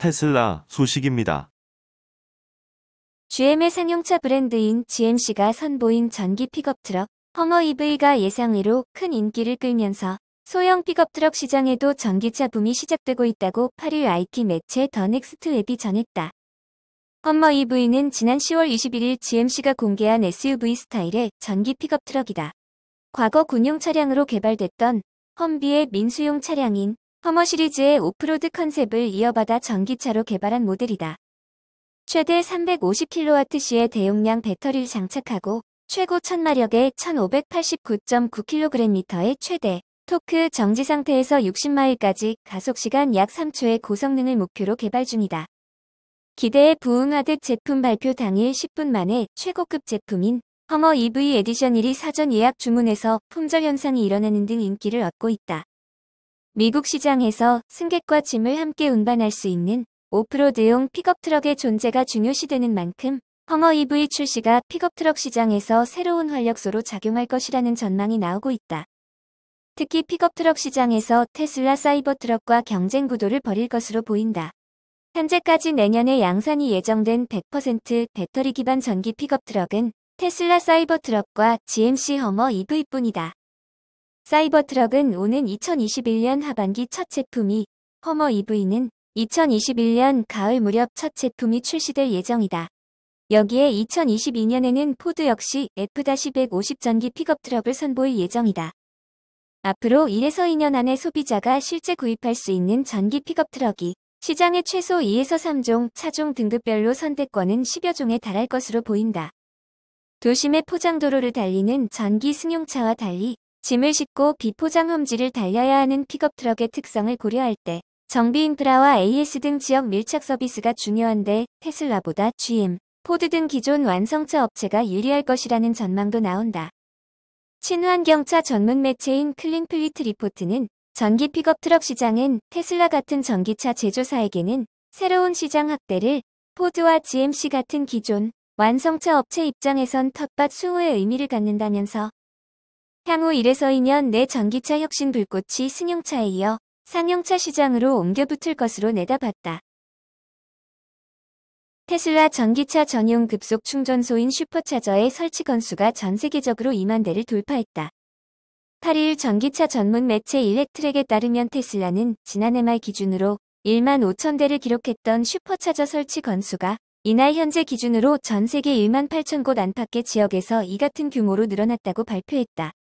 테슬라 소식입니다. GM의 상용차 브랜드인 GMC가 선보인 전기 픽업트럭 허머 EV가 예상외로 큰 인기를 끌면서 소형 픽업트럭 시장에도 전기차 붐이 시작되고 있다고 8일 IT 매체 더 넥스트 웹이 전했다. 허머 EV는 지난 10월 21일 GMC가 공개한 SUV 스타일의 전기 픽업트럭이다. 과거 군용 차량으로 개발됐던 험비의 민수용 차량인 허머 시리즈의 오프로드 컨셉을 이어받아 전기차로 개발한 모델이다. 최대 350kWh의 대용량 배터리를 장착하고 최고 1000마력의 1589.9kgm의 최대 토크 정지 상태에서 60마일까지 가속시간 약 3초의 고성능을 목표로 개발 중이다. 기대에 부응하듯 제품 발표 당일 10분 만에 최고급 제품인 허머 EV 에디션 1이 사전 예약 주문에서 품절 현상이 일어나는 등 인기를 얻고 있다. 미국 시장에서 승객과 짐을 함께 운반할 수 있는 오프로드용 픽업트럭의 존재가 중요시되는 만큼 허머 EV 출시가 픽업트럭 시장에서 새로운 활력소로 작용할 것이라는 전망이 나오고 있다. 특히 픽업트럭 시장에서 테슬라 사이버트럭과 경쟁 구도를 벌일 것으로 보인다. 현재까지 내년에 양산이 예정된 100% 배터리 기반 전기 픽업트럭은 테슬라 사이버트럭과 GMC 허머 EV뿐이다. 사이버트럭은 오는 2021년 하반기 첫 제품이, 허머 EV는 2021년 가을 무렵 첫 제품이 출시될 예정이다. 여기에 2022년에는 포드 역시 F-150 전기 픽업트럭을 선보일 예정이다. 앞으로 1에서 2년 안에 소비자가 실제 구입할 수 있는 전기 픽업트럭이 시장의 최소 2에서 3종, 차종 등급별로 선택권은 10여 종에 달할 것으로 보인다. 도심의 포장도로를 달리는 전기 승용차와 달리 짐을 싣고 비포장 험지를 달려야 하는 픽업트럭의 특성을 고려할 때 정비 인프라와 AS 등 지역 밀착 서비스가 중요한데 테슬라보다 GM, 포드 등 기존 완성차 업체가 유리할 것이라는 전망도 나온다. 친환경차 전문 매체인 클린플리트 리포트는 전기 픽업트럭 시장은 테슬라 같은 전기차 제조사에게는 새로운 시장 확대를, 포드와 GMC 같은 기존 완성차 업체 입장에선 텃밭 수호의 의미를 갖는다면서 향후 1에서 2년 내 전기차 혁신 불꽃이 승용차에 이어 상용차 시장으로 옮겨붙을 것으로 내다봤다. 테슬라 전기차 전용 급속 충전소인 슈퍼차저의 설치 건수가 전 세계적으로 2만 대를 돌파했다. 8일 전기차 전문 매체 일렉트랙에 따르면 테슬라는 지난해 말 기준으로 1만 5천 대를 기록했던 슈퍼차저 설치 건수가 이날 현재 기준으로 전 세계 1만 8천 곳 안팎의 지역에서 이 같은 규모로 늘어났다고 발표했다.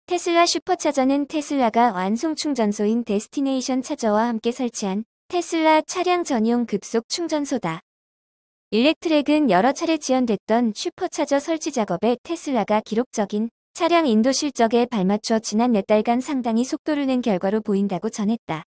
테슬라 슈퍼차저는 테슬라가 완송 충전소인 데스티네이션 차저와 함께 설치한 테슬라 차량 전용 급속 충전소다. 일렉트랙은 여러 차례 지연됐던 슈퍼차저 설치 작업에 테슬라가 기록적인 차량 인도 실적에 발맞춰 지난 몇 달간 상당히 속도를 낸 결과로 보인다고 전했다.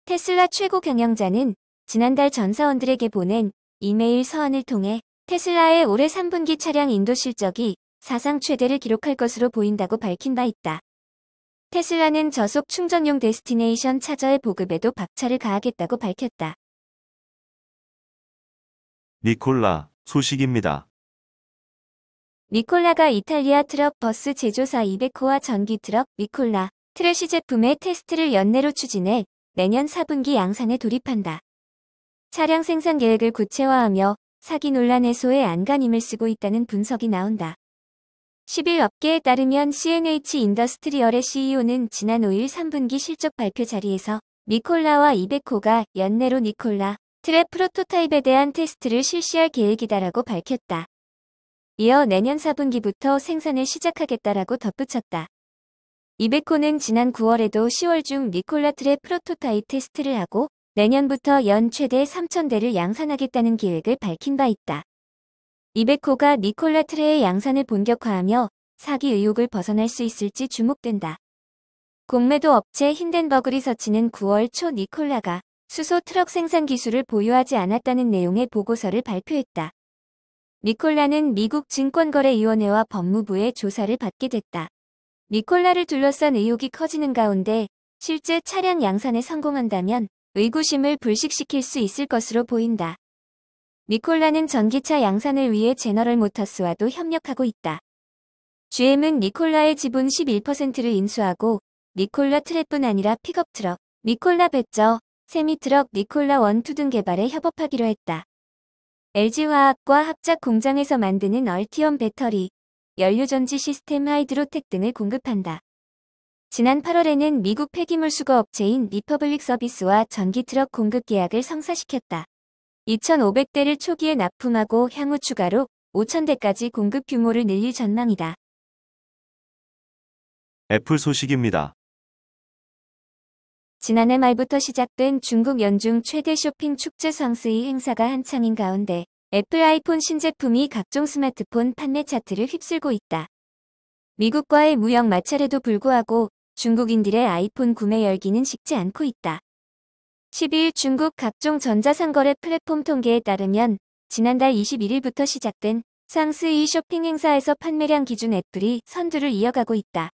테슬라 최고 경영자는 지난달 전 사원들에게 보낸 이메일 서한을 통해 테슬라의 올해 3분기 차량 인도 실적이 사상 최대를 기록할 것으로 보인다고 밝힌 바 있다. 테슬라는 저속 충전용 데스티네이션 차저의 보급에도 박차를 가하겠다고 밝혔다. 니콜라 소식입니다. 니콜라가 이탈리아 트럭 버스 제조사 이베코와 전기 트럭 니콜라 트래시 제품의 테스트를 연내로 추진해 내년 4분기 양산에 돌입한다. 차량 생산 계획을 구체화하며 사기 논란 해소에 안간힘을 쓰고 있다는 분석이 나온다. 10일 업계에 따르면 CNH 인더스트리얼의 CEO는 지난 5일 3분기 실적 발표 자리에서 니콜라와 이베코가 연내로 니콜라 트랩 프로토타입에 대한 테스트를 실시할 계획이다라고 밝혔다. 이어 내년 4분기부터 생산을 시작하겠다라고 덧붙였다. 이베코는 지난 9월에도 10월 중 니콜라 트랩 프로토타입 테스트를 하고 내년부터 연 최대 3,000대를 양산하겠다는 계획을 밝힌 바 있다. 이베코가 니콜라 트레의 양산을 본격화하며 사기 의혹을 벗어날 수 있을지 주목된다. 공매도 업체 힌덴버그 리서치는 9월 초 니콜라가 수소 트럭 생산 기술을 보유하지 않았다는 내용의 보고서를 발표했다. 니콜라는 미국 증권거래위원회와 법무부의 조사를 받게 됐다. 니콜라를 둘러싼 의혹이 커지는 가운데 실제 차량 양산에 성공한다면 의구심을 불식시킬 수 있을 것으로 보인다. 니콜라는 전기차 양산을 위해 제너럴 모터스와도 협력하고 있다. GM은 니콜라의 지분 11%를 인수하고 니콜라 트랩뿐 아니라 픽업트럭, 니콜라 배저, 세미트럭 니콜라 원투 등 개발에 협업하기로 했다. LG화학과 합작 공장에서 만드는 얼티엄 배터리, 연료전지 시스템 하이드로텍 등을 공급한다. 지난 8월에는 미국 폐기물 수거 업체인 리퍼블릭 서비스와 전기트럭 공급 계약을 성사시켰다. 2,500대를 초기에 납품하고 향후 추가로 5,000대까지 공급 규모를 늘릴 전망이다. 애플 소식입니다. 지난해 말부터 시작된 중국 연중 최대 쇼핑 축제 상스이 행사가 한창인 가운데 애플 아이폰 신제품이 각종 스마트폰 판매 차트를 휩쓸고 있다. 미국과의 무역 마찰에도 불구하고 중국인들의 아이폰 구매 열기는 식지 않고 있다. 12일 중국 각종 전자상거래 플랫폼 통계에 따르면 지난달 21일부터 시작된 상스이 쇼핑 행사에서 판매량 기준 애플이 선두를 이어가고 있다.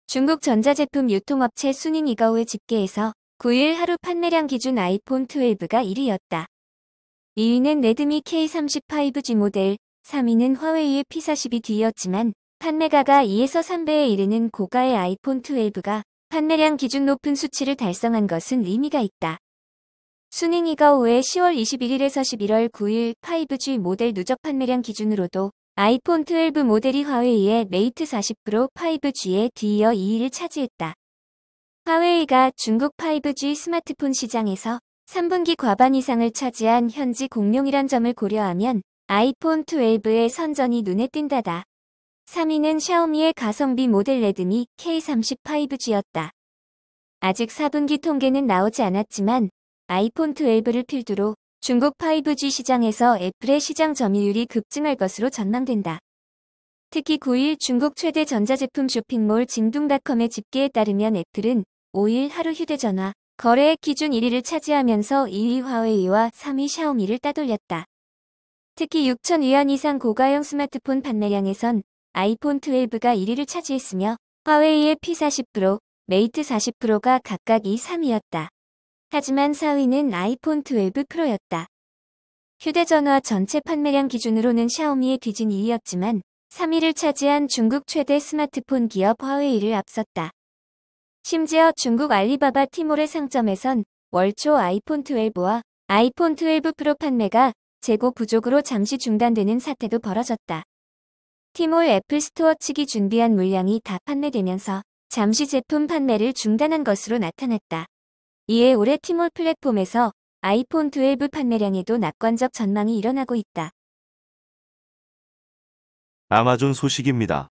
중국 전자제품 유통업체 수닝 이거우의 집계에서 9일 하루 판매량 기준 아이폰 12가 1위였다. 2위는 레드미 K30 5G 모델, 3위는 화웨이의 P40이 뒤이었지만 판매가가 2에서 3배에 이르는 고가의 아이폰 12가 판매량 기준 높은 수치를 달성한 것은 의미가 있다. 수닝 이거우의 10월 21일에서 11월 9일 5G 모델 누적 판매량 기준으로도 아이폰 12 모델이 화웨이의 메이트 40 프로 5G에 뒤이어 2위를 차지했다. 화웨이가 중국 5G 스마트폰 시장에서 3분기 과반 이상을 차지한 현지 공룡이란 점을 고려하면 아이폰 12의 선전이 눈에 띈다다. 3위는 샤오미의 가성비 모델 레드미 K30 5G였다. 아직 4분기 통계는 나오지 않았지만 아이폰 12를 필두로 중국 5G 시장에서 애플의 시장 점유율이 급증할 것으로 전망된다. 특히 9일 중국 최대 전자제품 쇼핑몰 징둥닷컴의 집계에 따르면 애플은 5일 하루 휴대전화 거래액 기준 1위를 차지하면서 2위 화웨이와 3위 샤오미를 따돌렸다. 특히 6,000위안 이상 고가형 스마트폰 판매량에선 아이폰 12가 1위를 차지했으며 화웨이의 P40 프로, 메이트 40 프로가 각각 2, 3위였다. 하지만 4위는 아이폰 12 프로였다. 휴대전화 전체 판매량 기준으로는 샤오미에 뒤진 2위였지만 3위를 차지한 중국 최대 스마트폰 기업 화웨이를 앞섰다. 심지어 중국 알리바바 티몰의 상점에선 월초 아이폰 12와 아이폰 12 프로 판매가 재고 부족으로 잠시 중단되는 사태도 벌어졌다. 티몰 애플 스토어 측이 준비한 물량이 다 판매되면서 잠시 제품 판매를 중단한 것으로 나타났다. 이에 올해 티몰 플랫폼에서 아이폰 12 판매량에도 낙관적 전망이 일어나고 있다. 아마존 소식입니다.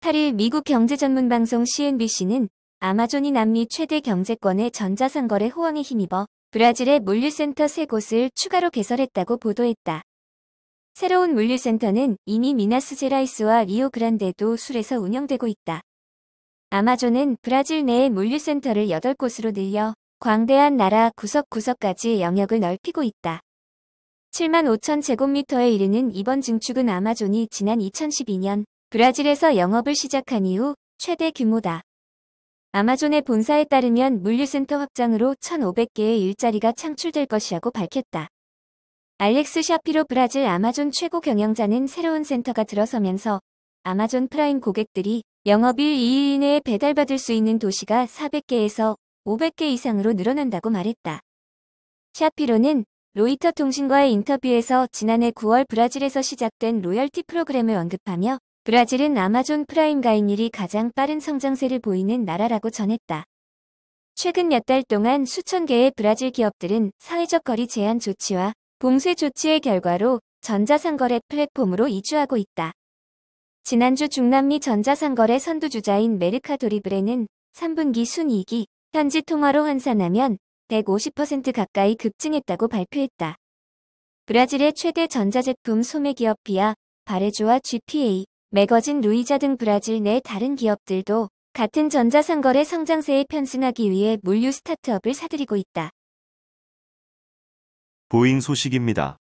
8일 미국 경제 전문 방송 CNBC는 아마존이 남미 최대 경제권의 전자상거래 호황에 힘입어 브라질의 물류센터 3곳을 추가로 개설했다고 보도했다. 새로운 물류센터는 이미 미나스제라이스와 리오그란데도 술에서 운영되고 있다. 아마존은 브라질 내의 물류센터를 8곳으로 늘려 광대한 나라 구석구석까지 영역을 넓히고 있다. 7만 5천 제곱미터에 이르는 이번 증축은 아마존이 지난 2012년 브라질에서 영업을 시작한 이후 최대 규모다. 아마존의 본사에 따르면 물류센터 확장으로 1,500개의 일자리가 창출될 것이라고 밝혔다. 알렉스 샤피로 브라질 아마존 최고 경영자는 새로운 센터가 들어서면서 아마존 프라임 고객들이 영업일 2일 이내에 배달받을 수 있는 도시가 400개에서 500개 이상으로 늘어난다고 말했다. 샤피로는 로이터 통신과의 인터뷰에서 지난해 9월 브라질에서 시작된 로열티 프로그램을 언급하며 브라질은 아마존 프라임 가입률이 가장 빠른 성장세를 보이는 나라라고 전했다. 최근 몇 달 동안 수천 개의 브라질 기업들은 사회적 거리 제한 조치와 봉쇄 조치의 결과로 전자상거래 플랫폼으로 이주하고 있다. 지난주 중남미 전자상거래 선두주자인 메르카도리브레는 3분기 순이익이 현지 통화로 환산하면 150% 가까이 급증했다고 발표했다. 브라질의 최대 전자제품 소매기업 비아, 바레조와 GPA, 매거진 루이자 등 브라질 내 다른 기업들도 같은 전자상거래 성장세에 편승하기 위해 물류 스타트업을 사들이고 있다. 보잉 소식입니다.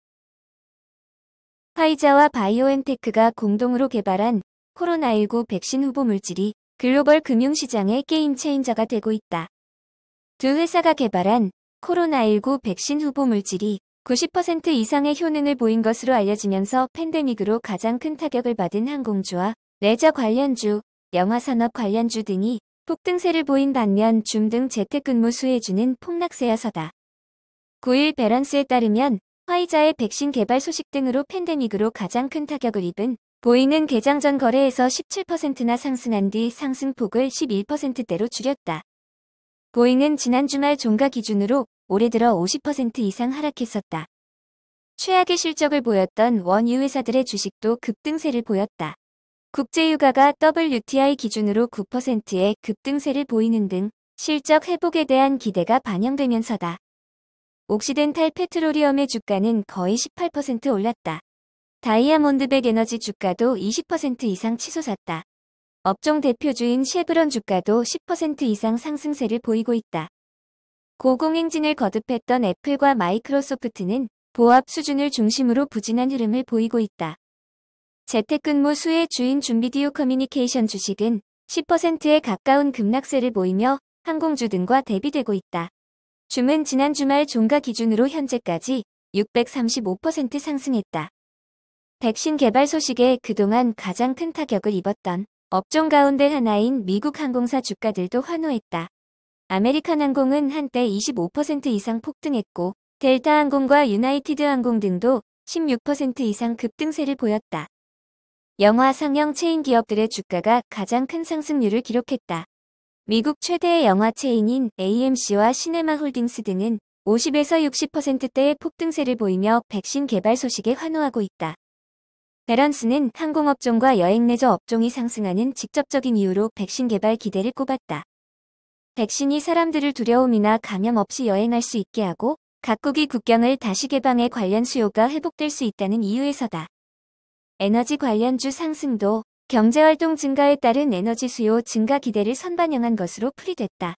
화이자와 바이오엔테크가 공동으로 개발한 코로나19 백신 후보 물질이 글로벌 금융시장의 게임 체인저가 되고 있다. 두 회사가 개발한 코로나19 백신 후보 물질이 90% 이상의 효능을 보인 것으로 알려지면서 팬데믹으로 가장 큰 타격을 받은 항공주와 레저 관련주, 영화산업 관련주 등이 폭등세를 보인 반면 줌 등 재택근무 수혜주는 폭락세여서다. 9일 배런스에 따르면 화이자의 백신 개발 소식 등으로 팬데믹으로 가장 큰 타격을 입은 보잉은 개장 전 거래에서 17%나 상승한 뒤 상승폭을 11%대로 줄였다. 보잉은 지난 주말 종가 기준으로 올해 들어 50% 이상 하락했었다. 최악의 실적을 보였던 원유 회사들의 주식도 급등세를 보였다. 국제유가가 WTI 기준으로 9%의 급등세를 보이는 등 실적 회복에 대한 기대가 반영되면서다. 옥시덴탈 페트로리엄의 주가는 거의 18% 올랐다. 다이아몬드백 에너지 주가도 20% 이상 치솟았다. 업종 대표주인 쉐브론 주가도 10% 이상 상승세를 보이고 있다. 고공행진을 거듭했던 애플과 마이크로소프트는 보합 수준을 중심으로 부진한 흐름을 보이고 있다. 재택근무 수혜 주인 줌비디오 커뮤니케이션 주식은 10%에 가까운 급락세를 보이며 항공주 등과 대비되고 있다. 줌은 지난 주말 종가 기준으로 현재까지 635% 상승했다. 백신 개발 소식에 그동안 가장 큰 타격을 입었던 업종 가운데 하나인 미국 항공사 주가들도 환호했다. 아메리칸 항공은 한때 25% 이상 폭등했고 델타 항공과 유나이티드 항공 등도 16% 이상 급등세를 보였다. 영화 상영 체인 기업들의 주가가 가장 큰 상승률을 기록했다. 미국 최대의 영화 체인인 AMC와 시네마홀딩스 등은 50에서 60%대의 폭등세를 보이며 백신 개발 소식에 환호하고 있다. 배런스는 항공업종과 여행레저 업종이 상승하는 직접적인 이유로 백신 개발 기대를 꼽았다. 백신이 사람들을 두려움이나 감염 없이 여행할 수 있게 하고 각국이 국경을 다시 개방해 관련 수요가 회복될 수 있다는 이유에서다. 에너지 관련주 상승도 경제활동 증가에 따른 에너지 수요 증가 기대를 선반영한 것으로 풀이됐다.